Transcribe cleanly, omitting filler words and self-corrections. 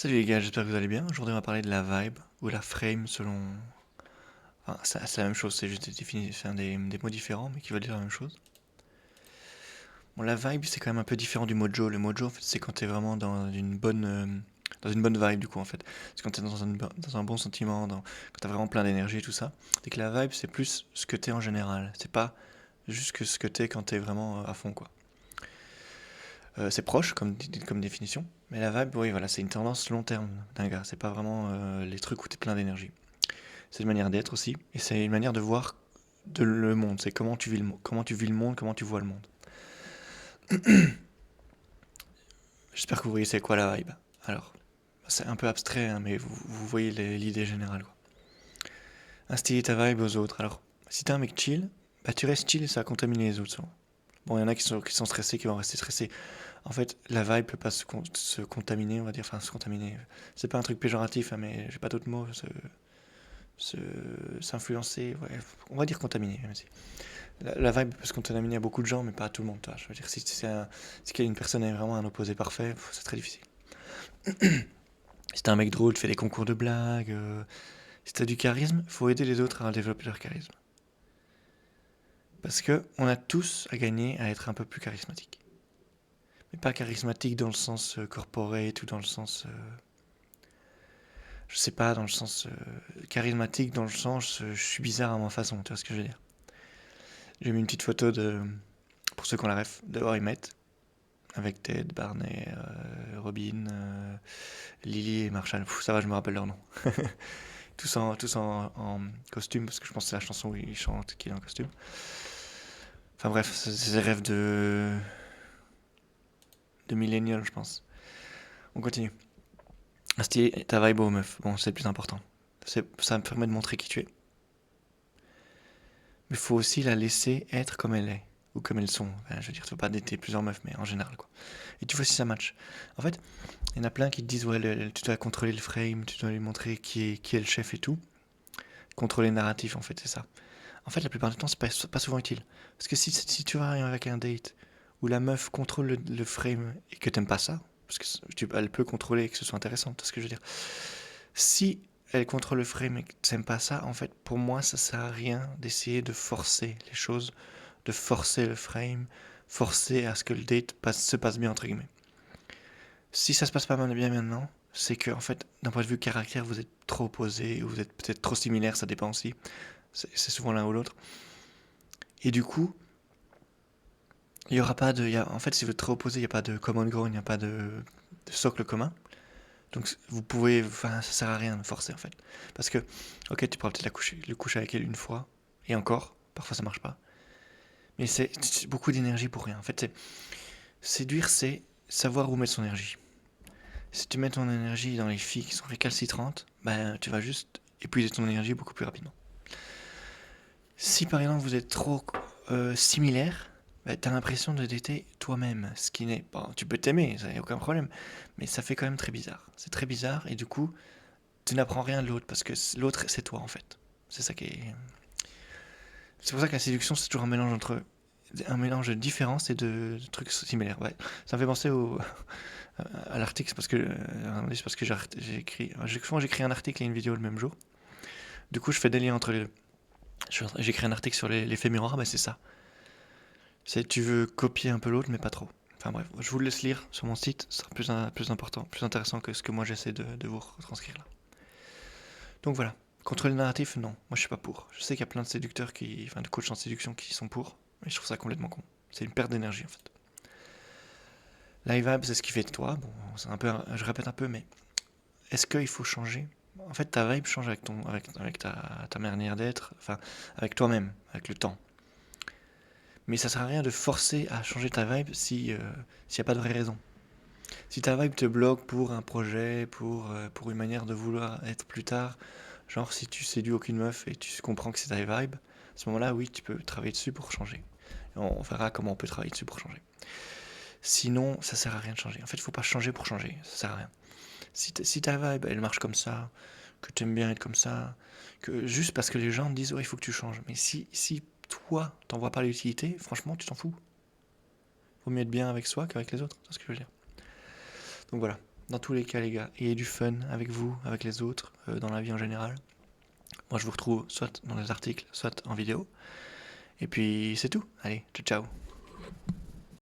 Salut les gars, j'espère que vous allez bien. Aujourd'hui, on va parler de la vibe ou la frame selon. Enfin, c'est la même chose, c'est juste des mots différents mais qui veulent dire la même chose. Bon, la vibe, c'est quand même un peu différent du mojo. Le mojo, en fait, c'est quand t'es vraiment dans une bonne vibe, du coup, en fait. C'est quand t'es dans un bon sentiment, quand t'as vraiment plein d'énergie et tout ça. C'est que la vibe, c'est plus ce que t'es en général. C'est pas juste que ce que t'es quand t'es vraiment à fond, quoi. C'est proche comme définition, mais la vibe, oui, voilà, c'est une tendance long terme d'un gars. C'est pas vraiment les trucs où t'es plein d'énergie. C'est une manière d'être aussi, et c'est une manière de voir le monde. C'est comment tu vis comment tu vis le monde, comment tu vois le monde. J'espère que vous voyez c'est quoi la vibe. Alors, c'est un peu abstrait, hein, mais vous voyez l'idée générale, quoi. Instiller ta vibe aux autres. Alors, si t'es un mec chill, bah tu restes chill et ça va contaminer les autres, souvent. Bon, il y en a qui sont stressés, qui vont rester stressés. En fait, la vibe peut pas se contaminer, on va dire, enfin se contaminer. C'est pas un truc péjoratif, hein, mais j'ai pas d'autres mots. Se, S'influencer, ouais, on va dire contaminer, même si. La vibe peut se contaminer à beaucoup de gens, mais pas à tout le monde. Toi. Je veux dire, si une personne est vraiment un opposé parfait, c'est très difficile. Si t'es un mec drôle, fais des concours de blagues. Si t'as du charisme, faut aider les autres à développer leur charisme. Parce que on a tous à gagner à être un peu plus charismatique. Mais pas charismatique dans le sens corporate ou dans le sens, je sais pas, dans le sens charismatique, dans le sens je suis bizarre à ma façon, tu vois ce que je veux dire. J'ai mis une petite photo pour ceux qui ont la ref, de How I Met, avec Ted, Barney, Robin, Lily et Marshall. Pff, ça va, je me rappelle leur nom. Tous en costume, parce que je pense que c'est la chanson où ils chantent qu'il est en costume. Enfin bref, c'est des rêves de millennial, je pense. On continue. Instiller ta vibe aux meufs, bon, c'est le plus important. Ça me permet de montrer qui tu es. Mais il faut aussi la laisser être comme elle est. Ou comme elles sont. Enfin, je veux dire, tu veux pas dater plusieurs meufs, mais en général, quoi. Et tu vois si ça match. En fait, il y en a plein qui te disent, ouais, tu dois contrôler le frame, tu dois lui montrer qui est le chef et tout. Contrôler le narratif, en fait, c'est ça. En fait, la plupart du temps, c'est pas souvent utile. Parce que si tu vas avec un date où la meuf contrôle le frame et que t'aimes pas ça, parce que elle peut contrôler et que ce soit intéressant, tu vois ce que je veux dire. Si elle contrôle le frame et que t'aimes pas ça, en fait, pour moi, ça sert à rien d'essayer de forcer les choses, de forcer le frame, forcer à ce que le date se passe bien, entre guillemets. Si ça se passe pas bien maintenant, c'est que, en fait, d'un point de vue caractère, vous êtes trop opposés, ou vous êtes peut-être trop similaires, ça dépend aussi. C'est souvent l'un ou l'autre. Et du coup, il y aura pas de. En fait, si vous êtes trop opposés, il n'y a pas de common ground, il n'y a pas de socle commun. Donc vous pouvez. Enfin, ça sert à rien de forcer en fait. Parce que, ok, tu pourras peut-être le coucher avec elle une fois, et encore, parfois ça marche pas. Mais c'est beaucoup d'énergie pour rien. En fait, séduire, c'est savoir où mettre son énergie. Si tu mets ton énergie dans les filles qui sont récalcitrantes, ben tu vas juste épuiser ton énergie beaucoup plus rapidement. Si par exemple vous êtes trop similaires, bah, t'as l'impression de dater toi-même, ce qui n'est pas. Tu peux t'aimer, ça y a aucun problème, mais ça fait quand même très bizarre. C'est très bizarre et du coup, tu n'apprends rien de l'autre parce que l'autre c'est toi en fait. C'est ça qui est. C'est pour ça que la séduction c'est toujours un mélange de différences et de trucs similaires. Ouais. Ça me fait penser à l'article, c'est parce que j'ai écrit, souvent j'écris un article et une vidéo le même jour. Du coup, je fais des liens entre les deux. J'ai écrit un article sur l'effet miroir, bah c'est ça. C'est tu veux copier un peu l'autre, mais pas trop. Enfin bref, je vous le laisse lire sur mon site, ce sera plus important, plus intéressant que ce que moi j'essaie de vous retranscrire là. Donc voilà. Contre le narratif, non, moi je suis pas pour. Je sais qu'il y a plein de séducteurs enfin de coachs en séduction qui sont pour, mais je trouve ça complètement con. C'est une perte d'énergie en fait. Live c'est ce qui fait de toi. Bon, c'est un peu, je répète un peu, mais est-ce qu'il faut changer? En fait, ta vibe change avec ta manière d'être, enfin, avec toi-même, avec le temps. Mais ça sert à rien de forcer à changer ta vibe s'il n'y a pas de vraie raison. Si ta vibe te bloque pour un projet, pour une manière de vouloir être plus tard, genre si tu séduis aucune meuf et tu comprends que c'est ta vibe, à ce moment-là, oui, tu peux travailler dessus pour changer. Et on verra comment on peut travailler dessus pour changer. Sinon, ça sert à rien de changer. En fait, il faut pas changer pour changer, ça sert à rien. Si ta vibe, elle marche comme ça, que tu aimes bien être comme ça, que juste parce que les gens te disent, ouais, il faut que tu changes. Mais si toi, t'en vois pas l'utilité, franchement, tu t'en fous. Vaut mieux être bien avec soi qu'avec les autres, c'est ce que je veux dire. Donc voilà. dans tous les cas, les gars. Ayez du fun avec vous, avec les autres, dans la vie en général. Moi, je vous retrouve soit dans les articles, soit en vidéo. Et puis, c'est tout. Allez, ciao, ciao.